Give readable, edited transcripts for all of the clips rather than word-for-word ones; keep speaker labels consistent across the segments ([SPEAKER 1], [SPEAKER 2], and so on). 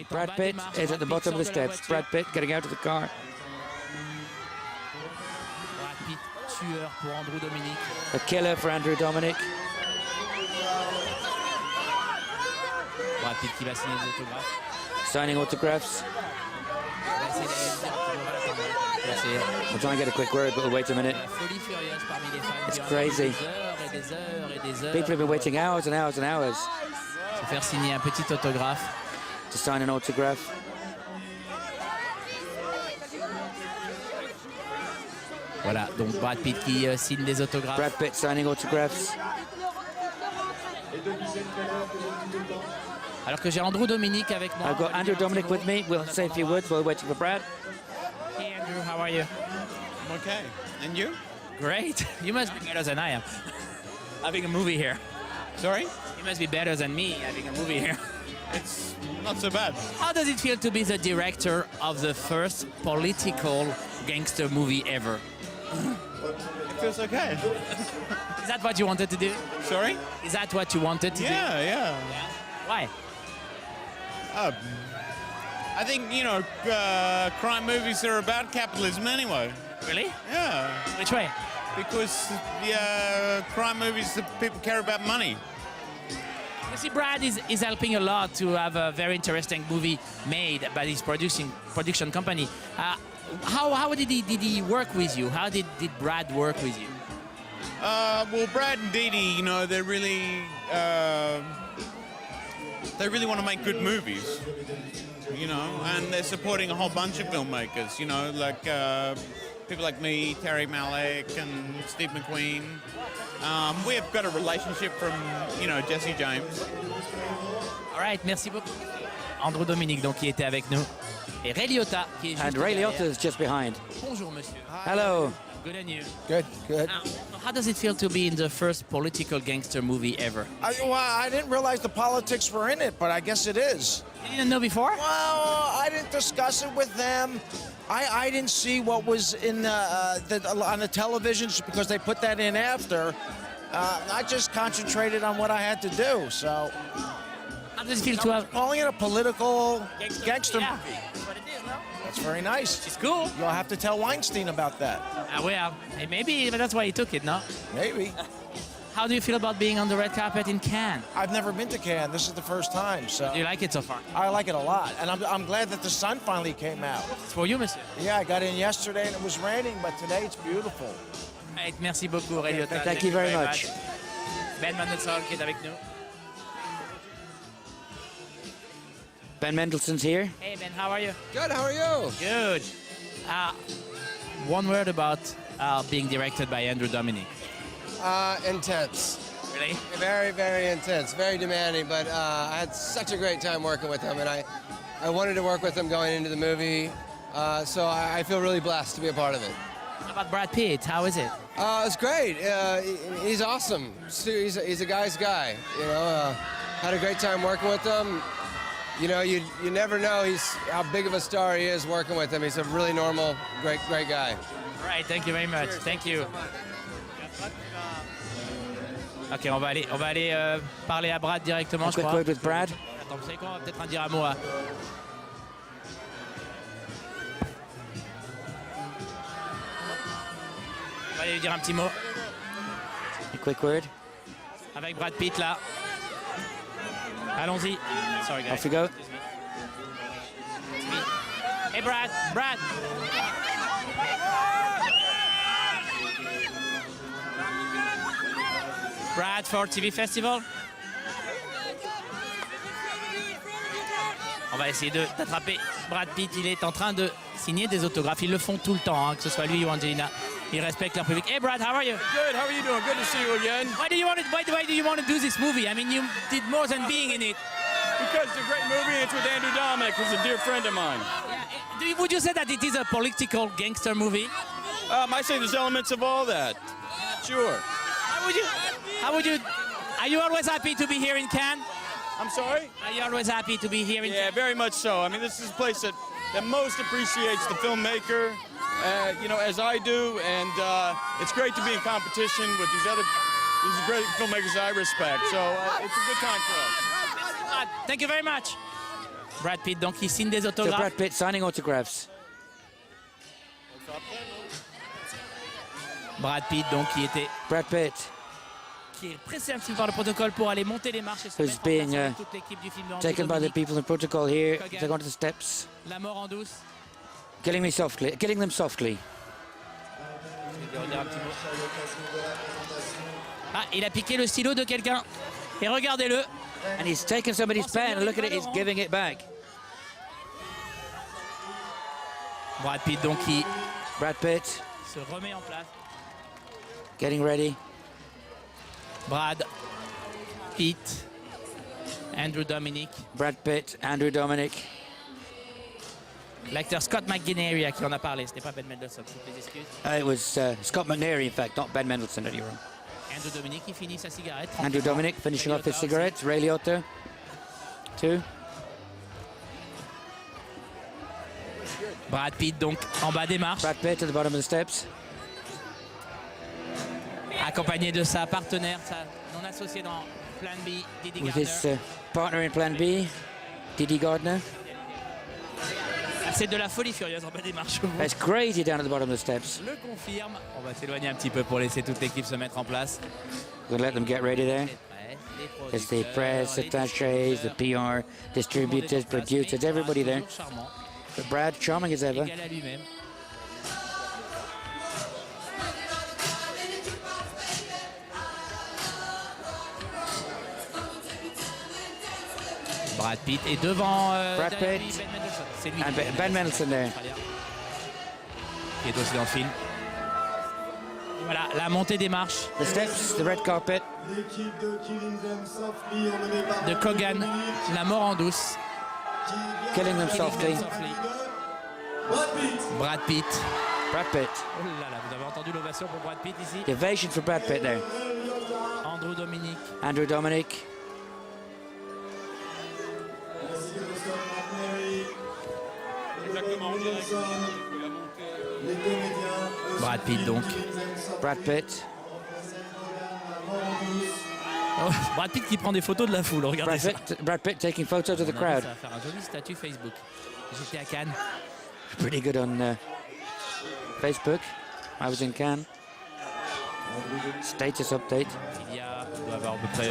[SPEAKER 1] Brad Pitt is at the bottom of the steps. Brad Pitt getting out of the car.
[SPEAKER 2] Brad Pitt, tueur pour Andrew Dominic.
[SPEAKER 1] A killer for Andrew Dominic.
[SPEAKER 2] Brad Pitt qui va signer des autographes.
[SPEAKER 1] Signing autographs. We'll try and get a quick word, but we'll wait a minute. It's crazy. People have been waiting hours and hours and hours.
[SPEAKER 2] Se faire signer un petit autographe.
[SPEAKER 1] To sign an autograph.
[SPEAKER 2] Voilà, donc Brad Pitt qui signe des autographes.
[SPEAKER 1] Brad Pitt signing autographs.
[SPEAKER 2] Alors que j'ai Andrew Dominic avec moi.
[SPEAKER 1] I've got Andrew Dominic with me. We'll say a few words while we're waiting for Brad.
[SPEAKER 2] Hey Andrew, how are you?
[SPEAKER 3] I'm okay. And you?
[SPEAKER 2] Great. You must be better than I am. Having a movie here.
[SPEAKER 3] Sorry?
[SPEAKER 2] You must be better than me having a movie here.
[SPEAKER 3] It's not so bad.
[SPEAKER 2] How does it feel to be the director of the first political gangster movie ever?
[SPEAKER 3] It feels okay.
[SPEAKER 2] Is that what you wanted to do?
[SPEAKER 3] Sorry?
[SPEAKER 2] Is that what you wanted to do?
[SPEAKER 3] Yeah.
[SPEAKER 2] Why?
[SPEAKER 3] I think, crime movies are about capitalism anyway.
[SPEAKER 2] Really?
[SPEAKER 3] Yeah.
[SPEAKER 2] Which way?
[SPEAKER 3] Because crime movies, the people care about money.
[SPEAKER 2] You see, Brad is helping a lot to have a very interesting movie made by his production company. How did he work with you? How did Brad work with you?
[SPEAKER 3] Well, Brad and Dee Dee, they really want to make good movies, and they're supporting a whole bunch of filmmakers, like people like me, Terry Malick, and Steve McQueen. We've got a relationship from, Jesse James.
[SPEAKER 2] All right, merci beaucoup. Andrew Dominic, donc, qui était avec nous. Et Ray Liotta, qui est juste
[SPEAKER 1] And Ray
[SPEAKER 2] derrière.
[SPEAKER 1] Liotta is just behind.
[SPEAKER 2] Bonjour, monsieur.
[SPEAKER 1] Hello.
[SPEAKER 2] Good and you?
[SPEAKER 4] Good.
[SPEAKER 2] How does it feel to be in the first political gangster movie ever?
[SPEAKER 4] I didn't realize the politics were in it, but I guess it is.
[SPEAKER 2] You didn't know before?
[SPEAKER 4] Well, I didn't discuss it with them. I didn't see what was in on the televisions because they put that in after. I just concentrated on what I had to do. So,
[SPEAKER 2] How does it feel to have...
[SPEAKER 4] calling it a political gangster
[SPEAKER 2] Yeah,
[SPEAKER 4] movie.
[SPEAKER 2] that's what it is, no?
[SPEAKER 4] That's very nice.
[SPEAKER 2] It's cool.
[SPEAKER 4] You'll have to tell Weinstein about that.
[SPEAKER 2] Well, maybe that's why he took it, no?
[SPEAKER 4] Maybe.
[SPEAKER 2] How do you feel about being on the red carpet in Cannes?
[SPEAKER 4] I've never been to Cannes. This is the first time, so
[SPEAKER 2] Do you like it so far?
[SPEAKER 4] I like it a lot. And I'm glad that the sun finally came out.
[SPEAKER 2] It's for you, monsieur.
[SPEAKER 4] Yeah, I got in yesterday and it was raining, but today it's beautiful.
[SPEAKER 2] Right, merci beaucoup, Ray Liotta.
[SPEAKER 1] Thank you very much.
[SPEAKER 2] Ben Mendelssohn qui est avec nous.
[SPEAKER 1] Ben Mendelsohn's here.
[SPEAKER 2] Hey, Ben, how are you?
[SPEAKER 5] Good, how are you?
[SPEAKER 2] Good. One word about being directed by Andrew Dominic.
[SPEAKER 5] Intense.
[SPEAKER 2] Really?
[SPEAKER 5] Very, very intense. Very demanding, but I had such a great time working with him, and I wanted to work with him going into the movie, so I feel really blessed to be a part of it.
[SPEAKER 2] How about Brad Pitt? How is it?
[SPEAKER 5] It's great. He's awesome. He's a guy's guy. Had a great time working with him. You never know how big of a star he is working with him. He's a really normal, great guy.
[SPEAKER 2] All right, thank you very much. Thank you. Ok, on va aller parler à Brad directement,
[SPEAKER 1] A
[SPEAKER 2] je
[SPEAKER 1] quick
[SPEAKER 2] crois.
[SPEAKER 1] word with Brad.
[SPEAKER 2] Attends, vous savez quoi? On va peut-être en dire un mot à... On va aller lui dire un petit mot.
[SPEAKER 1] A quick word.
[SPEAKER 2] Avec Brad Pitt, là. Allons-y. Sorry, guys.
[SPEAKER 1] Off we go.
[SPEAKER 2] Hey, Brad. Brad. Brad for TV Festival. On va essayer d'attraper Brad Pitt. Il est en train de signer des autographes. Ils le font tout le temps, hein, que ce soit lui ou Angelina. Ils respectent leur public. Hey, Brad, how are you?
[SPEAKER 6] Good. How are you doing? Good to see you again.
[SPEAKER 2] Why do you want to do this movie? I mean, you did more than being in it.
[SPEAKER 6] Because it's a great movie. It's with Andrew Dominic, who's a dear friend of mine.
[SPEAKER 2] Would you say that it is a political gangster movie?
[SPEAKER 6] I say there's elements of all that. Sure.
[SPEAKER 2] How would you? Are you always happy to be here in Cannes?
[SPEAKER 6] I'm sorry?
[SPEAKER 2] Are you always happy to be here in
[SPEAKER 6] Yeah,
[SPEAKER 2] Cannes?
[SPEAKER 6] very much so. I mean, this is a place that most appreciates the filmmaker, as I do, and it's great to be in competition with these great filmmakers I respect. So it's a good time for us.
[SPEAKER 2] Thank you very much. Brad Pitt, donc il signe des
[SPEAKER 1] So
[SPEAKER 2] autographes.
[SPEAKER 1] Brad Pitt signing autographs.
[SPEAKER 2] Brad Pitt, donc
[SPEAKER 1] Brad Pitt,
[SPEAKER 2] qui est pressé un petit peu par le protocole pour aller monter les marches et se
[SPEAKER 1] who's
[SPEAKER 2] mettre en place
[SPEAKER 1] being
[SPEAKER 2] avec toute l'équipe du film de Andrew
[SPEAKER 1] taken by the
[SPEAKER 2] Dominic.
[SPEAKER 1] people in protocol here.
[SPEAKER 2] Kogan.
[SPEAKER 1] They're going to the steps.
[SPEAKER 2] La mort en douce.
[SPEAKER 1] Killing them softly.
[SPEAKER 2] Je vais redire un petit mot. Ah, il a piqué le stylo de quelqu'un. Et regardez-le.
[SPEAKER 1] And he's taken somebody's pen. Look at it, he's giving it back.
[SPEAKER 2] Brad Pitt, donc, qui
[SPEAKER 1] Brad Pitt,
[SPEAKER 2] se remet en place.
[SPEAKER 1] getting ready.
[SPEAKER 2] Brad Pitt, Andrew Dominic,
[SPEAKER 1] Brad Pitt, Andrew Dominic.
[SPEAKER 2] l'acteur Scott McGinnery à qui on a parlé. Ce n'est pas Ben Mendelsohn, toutes les excuses.
[SPEAKER 1] It was Scott McNairy, in fact, not Ben Mendelsohn, that you're wrong.
[SPEAKER 2] Andrew Dominic qui finit sa cigarette.
[SPEAKER 1] Andrew Dominic finishing off his cigarettes. Ray Liotta, two.
[SPEAKER 2] Brad Pitt, donc, en bas des marches,
[SPEAKER 1] Brad Pitt at the bottom of the steps.
[SPEAKER 2] accompagné de sa partenaire, sa non-associée dans Plan B, Didi
[SPEAKER 1] With
[SPEAKER 2] Gardner.
[SPEAKER 1] his partner in Plan B, Didi Gardner.
[SPEAKER 2] C'est de la folie furieuse en bas des marches.
[SPEAKER 1] It's crazy down at the bottom of the steps.
[SPEAKER 2] Le confirme. On va s'éloigner un petit peu pour laisser toute l'équipe se mettre en place.
[SPEAKER 1] We're going to let them get ready there. It's the press, attachés, the PR, distributors, producers, everybody there.
[SPEAKER 2] Charmant,
[SPEAKER 1] But Brad, charming as ever.
[SPEAKER 2] égal à lui-même. Brad Pitt est devant
[SPEAKER 1] Brad
[SPEAKER 2] derrière
[SPEAKER 1] Pitt.
[SPEAKER 2] lui, Ben Mendelsohn. C'est lui.
[SPEAKER 1] And Ben Mendelsohn there.
[SPEAKER 2] Qui est aussi dans le film. Voilà, la montée des marches
[SPEAKER 1] The steps, the red carpet.
[SPEAKER 2] de Kogan, la mort en douce.
[SPEAKER 1] Killing them softly.
[SPEAKER 2] Brad Pitt.
[SPEAKER 1] Brad Pitt.
[SPEAKER 2] Oh là là, vous avez entendu l'ovation pour Brad Pitt ici.
[SPEAKER 1] The ovation for Brad Pitt there.
[SPEAKER 2] Andrew Dominic.
[SPEAKER 1] Andrew Dominic.
[SPEAKER 2] Brad Pitt donc.
[SPEAKER 1] Brad Pitt.
[SPEAKER 2] Oh, Brad Pitt qui prend des photos de la foule, regardez ça.
[SPEAKER 1] Brad Pitt taking photos of the
[SPEAKER 2] On a
[SPEAKER 1] crowd.
[SPEAKER 2] vu, ça va faire un joli statut Facebook. J'étais à Cannes.
[SPEAKER 1] Pretty good on Facebook. I was in Cannes. Status update.
[SPEAKER 2] Il doit y avoir à peu près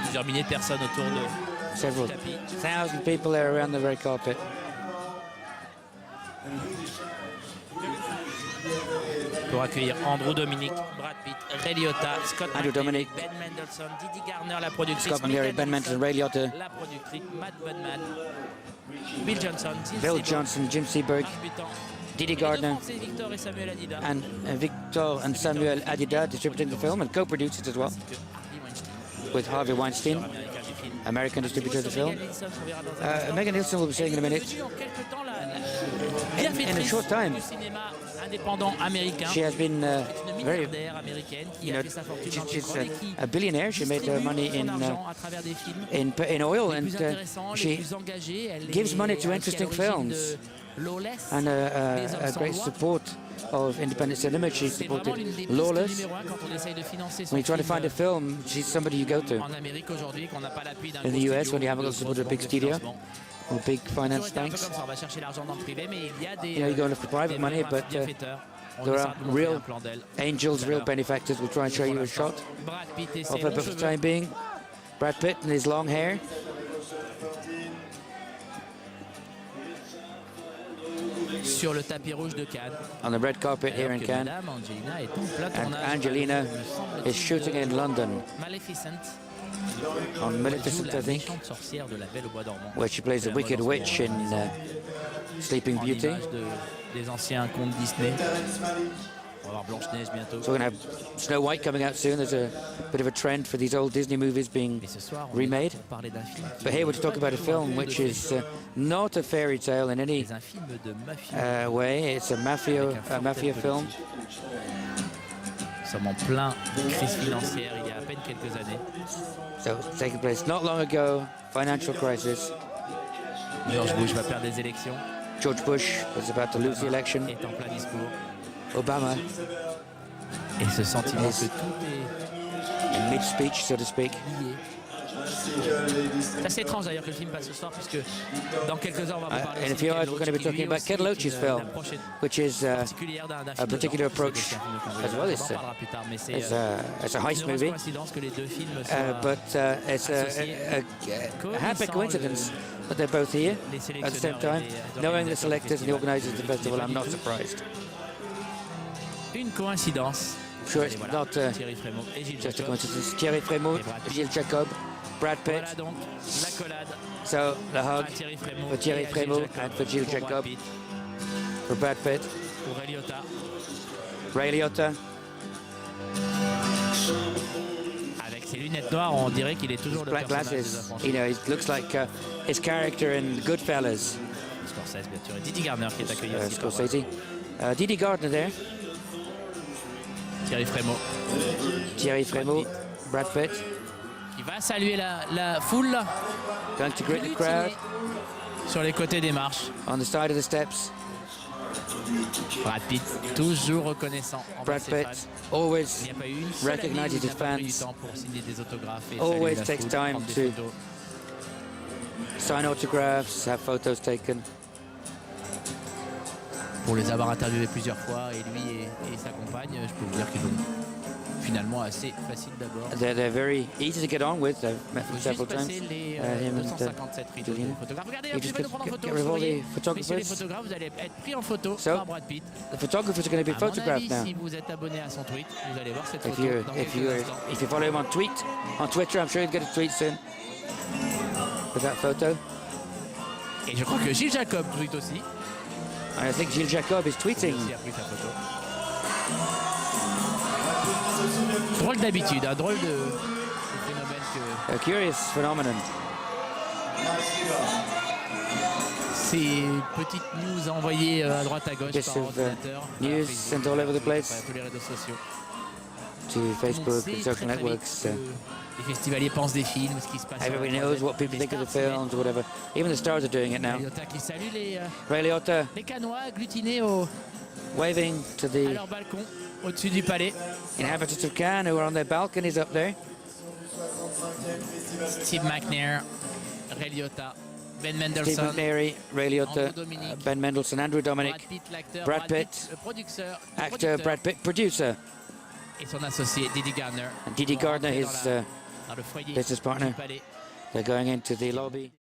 [SPEAKER 2] plusieurs milliers de personnes autour de
[SPEAKER 1] Several
[SPEAKER 2] du tapis.
[SPEAKER 1] thousand people there around the red carpet.
[SPEAKER 2] Pour accueillir Andrew Dominic, Brad Pitt, Ray Liotta, Scott
[SPEAKER 1] Andrew
[SPEAKER 2] McNairy,
[SPEAKER 1] Dominic.
[SPEAKER 2] Ben Mendelsohn, Didi Gardner, la productrice,
[SPEAKER 1] Scott McNairy, Ben Mendelsohn, Ray Liotta,
[SPEAKER 2] la productrice, Matt Bunman, Bill Johnson,
[SPEAKER 1] Bill Johnson, Jim Seberg,
[SPEAKER 2] Marc Butan,
[SPEAKER 1] Didi
[SPEAKER 2] et les deux
[SPEAKER 1] Gardner,
[SPEAKER 2] Français, Victor et Samuel Adida.
[SPEAKER 1] and Victor and Samuel Adida distributing the film and co-produced it as well
[SPEAKER 2] Harvey Weinstein,
[SPEAKER 1] with Harvey Weinstein,
[SPEAKER 2] américain du film.
[SPEAKER 1] American distributor of the film.
[SPEAKER 2] Megan Nielsen, on verra dans un
[SPEAKER 1] Megan Nielsen will be saying in a minute.
[SPEAKER 2] devenue en quelque temps la
[SPEAKER 1] In a
[SPEAKER 2] bienfaitrice
[SPEAKER 1] short time,
[SPEAKER 2] du cinéma indépendant américain.
[SPEAKER 1] she has been
[SPEAKER 2] C'est une
[SPEAKER 1] very,
[SPEAKER 2] milliardaire américaine qui
[SPEAKER 1] you
[SPEAKER 2] a
[SPEAKER 1] know,
[SPEAKER 2] fait sa fortune dans le
[SPEAKER 1] she's
[SPEAKER 2] pétrole et qui
[SPEAKER 1] a billionaire. She made her money
[SPEAKER 2] distribue son
[SPEAKER 1] in
[SPEAKER 2] argent à travers des films
[SPEAKER 1] in oil,
[SPEAKER 2] les
[SPEAKER 1] and
[SPEAKER 2] plus intéressants, les
[SPEAKER 1] she
[SPEAKER 2] plus engagés. Elle
[SPEAKER 1] gives
[SPEAKER 2] est
[SPEAKER 1] money to
[SPEAKER 2] aussi à
[SPEAKER 1] interesting
[SPEAKER 2] l'origine
[SPEAKER 1] films
[SPEAKER 2] de Lawless,
[SPEAKER 1] and
[SPEAKER 2] Les
[SPEAKER 1] a
[SPEAKER 2] Hommes sans
[SPEAKER 1] great
[SPEAKER 2] loi.
[SPEAKER 1] support of independent cinema. She
[SPEAKER 2] C'est vraiment
[SPEAKER 1] supported
[SPEAKER 2] l'une des pistes
[SPEAKER 1] Lawless.
[SPEAKER 2] numéro un quand on essaye de financer son
[SPEAKER 1] When you try to
[SPEAKER 2] film
[SPEAKER 1] find a film, she's somebody you go to.
[SPEAKER 2] en Amérique aujourd'hui, qu'on n'a pas l'appui d'un
[SPEAKER 1] In the
[SPEAKER 2] gros
[SPEAKER 1] US,
[SPEAKER 2] studio
[SPEAKER 1] when you haven't
[SPEAKER 2] ou
[SPEAKER 1] got
[SPEAKER 2] de
[SPEAKER 1] support
[SPEAKER 2] grosses
[SPEAKER 1] of a big
[SPEAKER 2] banques de
[SPEAKER 1] studio
[SPEAKER 2] financement.
[SPEAKER 1] or big
[SPEAKER 2] Toujours
[SPEAKER 1] finance
[SPEAKER 2] été un peu
[SPEAKER 1] banks.
[SPEAKER 2] comme ça, on va chercher l'argent dans le privé, mais il y a des,
[SPEAKER 1] You know, you go look for private
[SPEAKER 2] des
[SPEAKER 1] money,
[SPEAKER 2] vrais
[SPEAKER 1] but
[SPEAKER 2] bienfaiteurs. On
[SPEAKER 1] there
[SPEAKER 2] essaiera
[SPEAKER 1] are
[SPEAKER 2] de montrer
[SPEAKER 1] real
[SPEAKER 2] un plan d'elle.
[SPEAKER 1] angels, real benefactors. We'll try and show you a shot
[SPEAKER 2] Brad Pitt et ses
[SPEAKER 1] of her,
[SPEAKER 2] longs
[SPEAKER 1] but for the
[SPEAKER 2] cheveux
[SPEAKER 1] time being, Brad Pitt and his long hair.
[SPEAKER 2] sur le tapis rouge de Cannes.
[SPEAKER 1] On the red carpet here in
[SPEAKER 2] Alors que
[SPEAKER 1] Cannes.
[SPEAKER 2] Madame Angelina est en plein
[SPEAKER 1] And
[SPEAKER 2] tournage.
[SPEAKER 1] Angelina
[SPEAKER 2] me semble-t-il,
[SPEAKER 1] is shooting
[SPEAKER 2] de
[SPEAKER 1] in London
[SPEAKER 2] Maleficent.
[SPEAKER 1] on
[SPEAKER 2] Elle joue
[SPEAKER 1] Maleficent,
[SPEAKER 2] la
[SPEAKER 1] I think,
[SPEAKER 2] méchante sorcière de La Belle au bois dormant.
[SPEAKER 1] where she plays the
[SPEAKER 2] C'est un
[SPEAKER 1] wicked
[SPEAKER 2] modèle
[SPEAKER 1] witch in Sleeping
[SPEAKER 2] en
[SPEAKER 1] Beauty.
[SPEAKER 2] image des anciens contes Disney. On va voir Blanche-Neige bientôt.
[SPEAKER 1] So we're going to have Snow White coming out soon. There's a bit of a trend for these old Disney movies being
[SPEAKER 2] Et ce soir, on
[SPEAKER 1] remade.
[SPEAKER 2] est pour parler d'un film qui
[SPEAKER 1] But here we're
[SPEAKER 2] n'est
[SPEAKER 1] to talk
[SPEAKER 2] pas
[SPEAKER 1] about a
[SPEAKER 2] du tout un
[SPEAKER 1] film
[SPEAKER 2] conte de
[SPEAKER 1] which
[SPEAKER 2] fées,
[SPEAKER 1] is not a fairy tale in any
[SPEAKER 2] mais un film de mafia.
[SPEAKER 1] way. It's a mafia
[SPEAKER 2] thème
[SPEAKER 1] film.
[SPEAKER 2] politique. Nous sommes en plein crise financière il y a à peine quelques années.
[SPEAKER 1] So it's taking place not long ago, financial crisis.
[SPEAKER 2] George Bush va perdre des élections.
[SPEAKER 1] George Bush was about to lose the election.
[SPEAKER 2] Est en plein discours.
[SPEAKER 1] Obama
[SPEAKER 2] Et ce sentiment
[SPEAKER 1] Yes.
[SPEAKER 2] que tout est
[SPEAKER 1] in mid-speech, so to speak.
[SPEAKER 2] lié C'est assez étrange d'ailleurs que le film passe ce soir, puisque dans quelques heures on va vous parler
[SPEAKER 1] In a
[SPEAKER 2] aussi
[SPEAKER 1] few
[SPEAKER 2] de
[SPEAKER 1] hours, we're going to be
[SPEAKER 2] Ken
[SPEAKER 1] talking
[SPEAKER 2] Loach,
[SPEAKER 1] about Ken Loach's film,
[SPEAKER 2] l'approche
[SPEAKER 1] which is
[SPEAKER 2] particulière d'un
[SPEAKER 1] a
[SPEAKER 2] film de
[SPEAKER 1] particular
[SPEAKER 2] genre.
[SPEAKER 1] approach
[SPEAKER 2] C'est un film qu'on
[SPEAKER 1] as well.
[SPEAKER 2] on en parlera plus tard, mais c'est
[SPEAKER 1] It's a heist
[SPEAKER 2] une heureuse
[SPEAKER 1] movie,
[SPEAKER 2] coïncidence que les deux films soient
[SPEAKER 1] but it's a happy coincidence that they're both here
[SPEAKER 2] les
[SPEAKER 1] at the same time. Knowing the selectors and the organisers of the festival, I'm not surprised.
[SPEAKER 2] une coïncidence.
[SPEAKER 1] I'm sure
[SPEAKER 2] Et
[SPEAKER 1] it's
[SPEAKER 2] voilà,
[SPEAKER 1] not
[SPEAKER 2] Thierry Frémaux et Gilles
[SPEAKER 1] just a
[SPEAKER 2] Jacob.
[SPEAKER 1] coincidence. Thierry Frémaux,
[SPEAKER 2] Et Brad Pitt.
[SPEAKER 1] Gilles Jacob, Brad Pitt.
[SPEAKER 2] Voilà donc l'accolade
[SPEAKER 1] So the hug
[SPEAKER 2] à Thierry Frémaux
[SPEAKER 1] for Thierry
[SPEAKER 2] et à
[SPEAKER 1] Frémaux
[SPEAKER 2] Gilles
[SPEAKER 1] and for Gilles
[SPEAKER 2] pour Brad
[SPEAKER 1] Jacob,
[SPEAKER 2] Pitt,
[SPEAKER 1] for Brad Pitt,
[SPEAKER 2] pour Ray Liotta.
[SPEAKER 1] Ray Liotta.
[SPEAKER 2] Avec ses lunettes noires, on dirait qu'il est toujours le
[SPEAKER 1] Black
[SPEAKER 2] personnage des
[SPEAKER 1] glasses,
[SPEAKER 2] affranchis.
[SPEAKER 1] you know, it looks like his character in Goodfellas.
[SPEAKER 2] Scorsese, bien sûr, et Didi Gardner qui est accueilli aussi par
[SPEAKER 1] Scorsese. Didi Gardner there,
[SPEAKER 2] Thierry Frémaux,
[SPEAKER 1] Thierry Frémaux, Brad Pitt,
[SPEAKER 2] qui va saluer la foule
[SPEAKER 1] going to greet the crowd
[SPEAKER 2] sur les côtés des marches.
[SPEAKER 1] on the side of the steps.
[SPEAKER 2] Brad Pitt, toujours reconnaissant envers
[SPEAKER 1] Brad
[SPEAKER 2] ses
[SPEAKER 1] Pitt
[SPEAKER 2] fans.
[SPEAKER 1] always
[SPEAKER 2] Il n'y a pas eu une seule année où
[SPEAKER 1] recognizes
[SPEAKER 2] il
[SPEAKER 1] his
[SPEAKER 2] n'a pas pris du
[SPEAKER 1] fans,
[SPEAKER 2] temps pour signer des autographes et
[SPEAKER 1] always
[SPEAKER 2] saluer la
[SPEAKER 1] takes
[SPEAKER 2] foule,
[SPEAKER 1] time
[SPEAKER 2] prendre des
[SPEAKER 1] to-
[SPEAKER 2] photos.
[SPEAKER 1] sign autographs, have photos taken.
[SPEAKER 2] Pour les avoir interviewés plusieurs fois, et lui et sa compagne, je peux vous dire qu'ils sont finalement assez faciles d'abord.
[SPEAKER 1] They're very easy to get on with. I've met
[SPEAKER 2] Il
[SPEAKER 1] them
[SPEAKER 2] faut
[SPEAKER 1] several
[SPEAKER 2] juste
[SPEAKER 1] times.
[SPEAKER 2] passer les
[SPEAKER 1] Him and
[SPEAKER 2] 257 rideaux de
[SPEAKER 1] Julian.
[SPEAKER 2] photographes. Regardez,
[SPEAKER 1] You
[SPEAKER 2] un
[SPEAKER 1] just
[SPEAKER 2] petit peu de
[SPEAKER 1] get-
[SPEAKER 2] prendre en photo.
[SPEAKER 1] get rid of all
[SPEAKER 2] souriez.
[SPEAKER 1] the photographers.
[SPEAKER 2] Messieurs les photographes, vous allez être pris en photo
[SPEAKER 1] So,
[SPEAKER 2] par Brad Pitt.
[SPEAKER 1] The photographers are going to be
[SPEAKER 2] À mon
[SPEAKER 1] photographed
[SPEAKER 2] avis,
[SPEAKER 1] now.
[SPEAKER 2] si vous êtes abonné à son tweet, vous allez voir cette
[SPEAKER 1] If
[SPEAKER 2] photo
[SPEAKER 1] you
[SPEAKER 2] dans
[SPEAKER 1] if
[SPEAKER 2] quelques
[SPEAKER 1] you
[SPEAKER 2] instants.
[SPEAKER 1] if you follow him on Twitter, I'm sure you'll get a tweet soon with that photo.
[SPEAKER 2] Et je crois que Gilles Jacob tweet aussi.
[SPEAKER 1] And I think Gilles Jacob is
[SPEAKER 2] Lui
[SPEAKER 1] tweeting.
[SPEAKER 2] aussi a pris sa photo. Drôle d'habitude, un drôle de phénomène que
[SPEAKER 1] A curious phenomenon.
[SPEAKER 2] ces petites news envoyées à droite à gauche
[SPEAKER 1] This
[SPEAKER 2] par
[SPEAKER 1] of,
[SPEAKER 2] ordinateur.
[SPEAKER 1] news
[SPEAKER 2] Facebook,
[SPEAKER 1] sent all over the place.
[SPEAKER 2] à tous les réseaux sociaux.
[SPEAKER 1] To
[SPEAKER 2] Tout le monde
[SPEAKER 1] Facebook
[SPEAKER 2] sait
[SPEAKER 1] and
[SPEAKER 2] très,
[SPEAKER 1] social
[SPEAKER 2] très
[SPEAKER 1] networks.
[SPEAKER 2] vite ce que les festivaliers pensent des films, ce qui se passe. sur la
[SPEAKER 1] Everybody knows
[SPEAKER 2] croisette.
[SPEAKER 1] what people
[SPEAKER 2] Les
[SPEAKER 1] think of the
[SPEAKER 2] stars,
[SPEAKER 1] films or whatever. Even the stars are doing it now.
[SPEAKER 2] Liotta qui salue
[SPEAKER 1] Ray Liotta
[SPEAKER 2] les Canois agglutinés
[SPEAKER 1] waving to
[SPEAKER 2] à
[SPEAKER 1] the
[SPEAKER 2] leur balcon au-dessus du palais.
[SPEAKER 1] inhabitants of Cannes who are on their balconies up there.
[SPEAKER 2] Steve McNair, Ray Liotta, Ben
[SPEAKER 1] Steve
[SPEAKER 2] Mendelsohn,
[SPEAKER 1] McNary, Ray Liotta,
[SPEAKER 2] Andrew Dominic,
[SPEAKER 1] Ben Mendelsohn, Andrew
[SPEAKER 2] Brad
[SPEAKER 1] Dominic,
[SPEAKER 2] Pitt, l'acteur,
[SPEAKER 1] Brad Pitt,
[SPEAKER 2] le producteur,
[SPEAKER 1] actor Brad Pitt, producer,
[SPEAKER 2] et son associé Didi Gardner.
[SPEAKER 1] and Didi
[SPEAKER 2] Vont
[SPEAKER 1] Gardner,
[SPEAKER 2] rentrer
[SPEAKER 1] his
[SPEAKER 2] dans le foyer
[SPEAKER 1] business partner.
[SPEAKER 2] du palais.
[SPEAKER 1] They're going into the lobby.